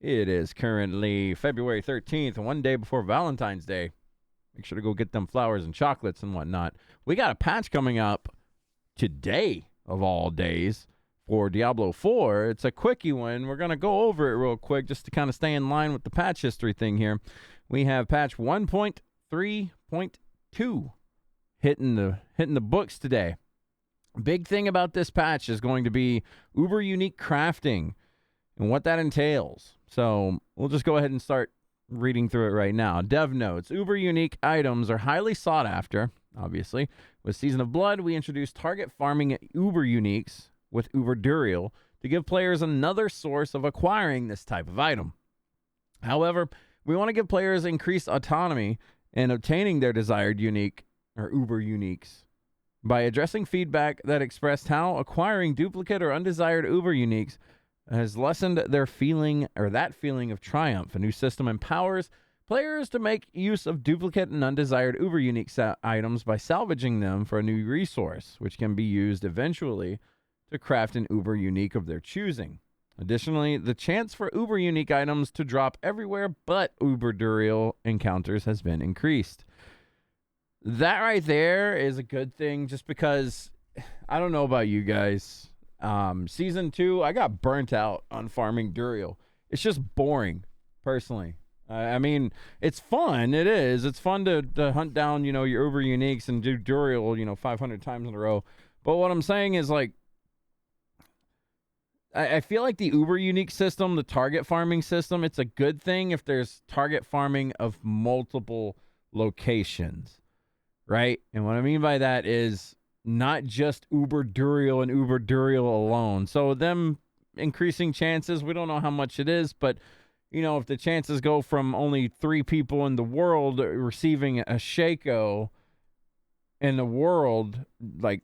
It is currently February 13th, one day before Valentine's Day. Make sure to go get them flowers and chocolates and whatnot. We got a patch coming up today, of all days, for Diablo 4. It's a quickie one. We're going to go over it real quick just to kind of stay in line with the patch history thing here. We have patch 1.3.2 hitting the books today. Big thing about this patch is going to be uber unique crafting and what that entails. So we'll just go ahead and start reading through it right now. Dev notes: uber unique items are highly sought after, obviously. With Season of Blood, we introduced target farming uber uniques with Uber Duriel to give players another source of acquiring this type of item. However, we want to give players increased autonomy in obtaining their desired unique or uber uniques by addressing feedback that expressed how acquiring duplicate or undesired uber uniques has lessened their feeling of triumph. A new system empowers players to make use of duplicate and undesired uber unique items by salvaging them for a new resource, which can be used eventually to craft an uber unique of their choosing. Additionally, the chance for uber unique items to drop everywhere but Uber Duriel encounters has been increased. That right there is a good thing, just because I don't know about you guys. Season 2, I got burnt out on farming Duriel. It's just boring, personally. I mean, it's fun. It is. It's fun to hunt down, your Uber uniques and do Duriel, 500 times in a row. But what I'm saying is, like, I feel like the Uber unique system, the target farming system, it's a good thing if there's target farming of multiple locations, right? And what I mean by that is not just Uber Duriel and Uber Duriel alone. So them increasing chances, we don't know how much it is, but if the chances go from only 3 people in the world receiving a Shaco in the world, like,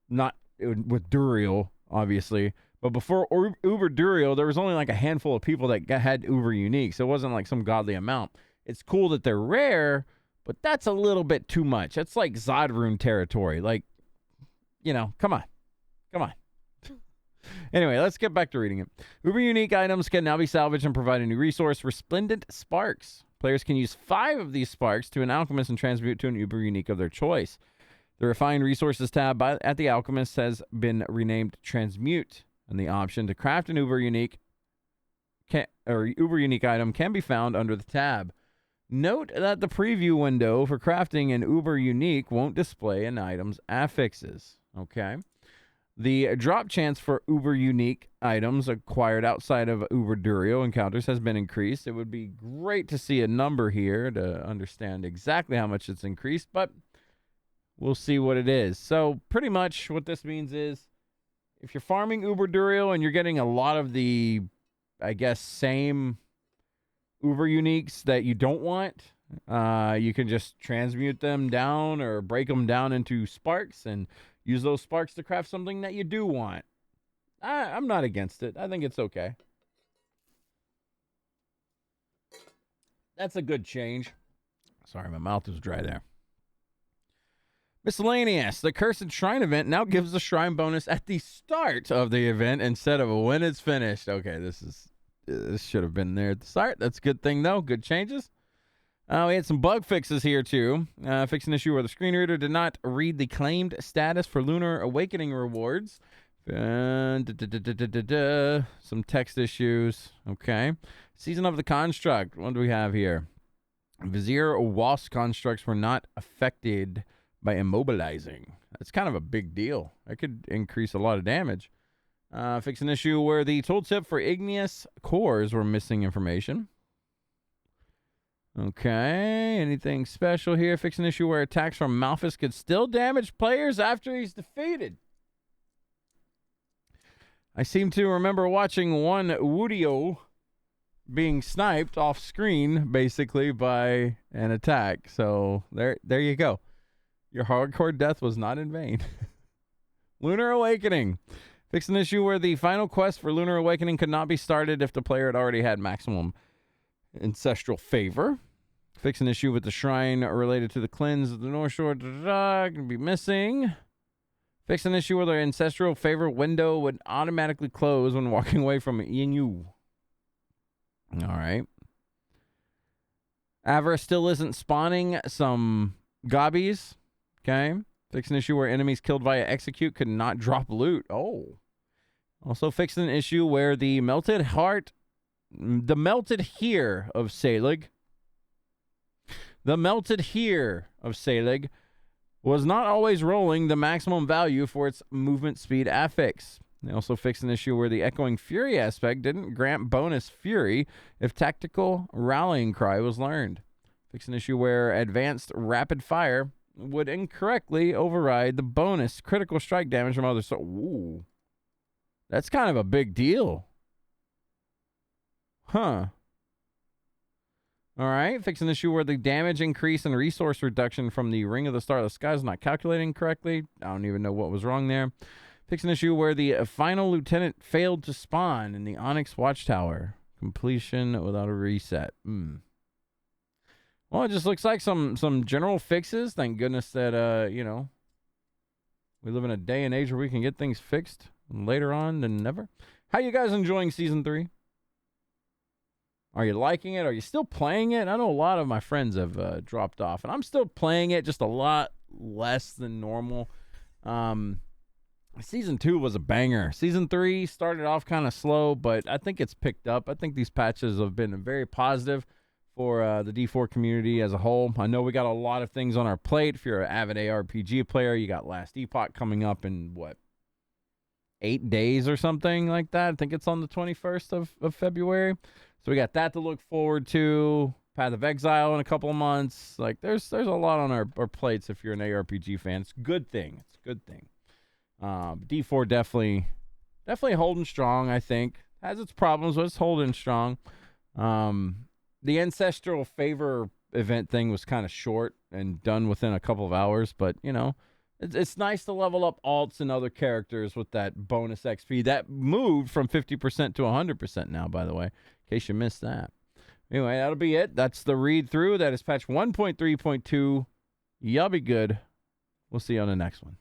not with Duriel, obviously, but before Uber Duriel, there was only like a handful of people that had Uber unique, so it wasn't like some godly amount. It's cool that they're rare, but that's a little bit too much. That's like Zodrune territory. Like, come on. Anyway, let's get back to reading it. Uber unique items can now be salvaged and provide a new resource, Resplendent Sparks. Players can use 5 of these sparks to an alchemist and transmute to an Uber unique of their choice. The Refined Resources tab at the alchemist has been renamed Transmute, and the option to craft an Uber unique item can be found under the tab. Note that the preview window for crafting an Uber unique won't display an item's affixes. Okay. The drop chance for Uber unique items acquired outside of Uber Duriel encounters has been increased. It would be great to see a number here to understand exactly how much it's increased, but we'll see what it is. So pretty much what this means is, if you're farming Uber Duriel and you're getting a lot of the, I guess, same Uber uniques that you don't want, you can just transmute them down or break them down into sparks and use those sparks to craft something that you do want. I'm not against it. I think it's okay. That's a good change. Sorry, my mouth was dry there. Miscellaneous. The Cursed Shrine event now gives the shrine bonus at the start of the event instead of when it's finished. Okay, this should have been there at the start. That's a good thing, though. Good changes. We had some bug fixes here, too. Fix an issue where the screen reader did not read the claimed status for Lunar Awakening rewards. Some text issues. Okay. Season of the Construct. What do we have here? Vizier Wasp constructs were not affected by immobilizing. That's kind of a big deal. That could increase a lot of damage. Fix an issue where the tooltip for igneous cores were missing information. Okay, anything special here? Fix an issue where attacks from Malphus could still damage players after he's defeated. I seem to remember watching one Woodio being sniped off screen, basically, by an attack. So there you go. Your hardcore death was not in vain. Lunar Awakening. Fix an issue where the final quest for Lunar Awakening could not be started if the player had already had maximum ancestral favor. Fix an issue with the shrine related to the cleanse of the North Shore. Can be missing. Fix an issue where the ancestral favor window would automatically close when walking away from Yinyu. All right. Avarice still isn't spawning some gobbies. Okay. Fix an issue where enemies killed via execute could not drop loot. Oh. Also fixed an issue where the melted here of Selig was not always rolling the maximum value for its movement speed affix. They also fixed an issue where the Echoing Fury aspect didn't grant bonus Fury if Tactical Rallying Cry was learned. Fixed an issue where Advanced Rapid Fire would incorrectly override the bonus critical strike damage from others. So, ooh, that's kind of a big deal. Huh. All right. Fix an issue where the damage increase and resource reduction from the Ring of the Starless Sky is not calculating correctly. I don't even know what was wrong there. Fix an issue where the final lieutenant failed to spawn in the Onyx Watchtower. Completion without a reset. Well, it just looks like some general fixes. Thank goodness that, we live in a day and age where we can get things fixed later on than never. How you guys enjoying Season 3? Are you liking it? Are you still playing it? I know a lot of my friends have dropped off, and I'm still playing it, just a lot less than normal. Season 2 was a banger. Season 3 started off kind of slow, but I think it's picked up. I think these patches have been very positive for the D4 community as a whole. I know we got a lot of things on our plate. If you're an avid ARPG player, you got Last Epoch coming up in, 8 days or something like that. I think it's on the 21st of February. So we got that to look forward to. Path of Exile in a couple of months. Like, there's a lot on our plates if you're an ARPG fan. It's a good thing. It's a good thing. D4 definitely holding strong, I think. Has its problems, but it's holding strong. The Ancestral Favor event thing was kind of short and done within a couple of hours, but, it's nice to level up alts and other characters with that bonus XP. That moved from 50% to 100% now, by the way, in case you missed that. Anyway, that'll be it. That's the read-through. That is patch 1.3.2. Y'all be good. We'll see you on the next one.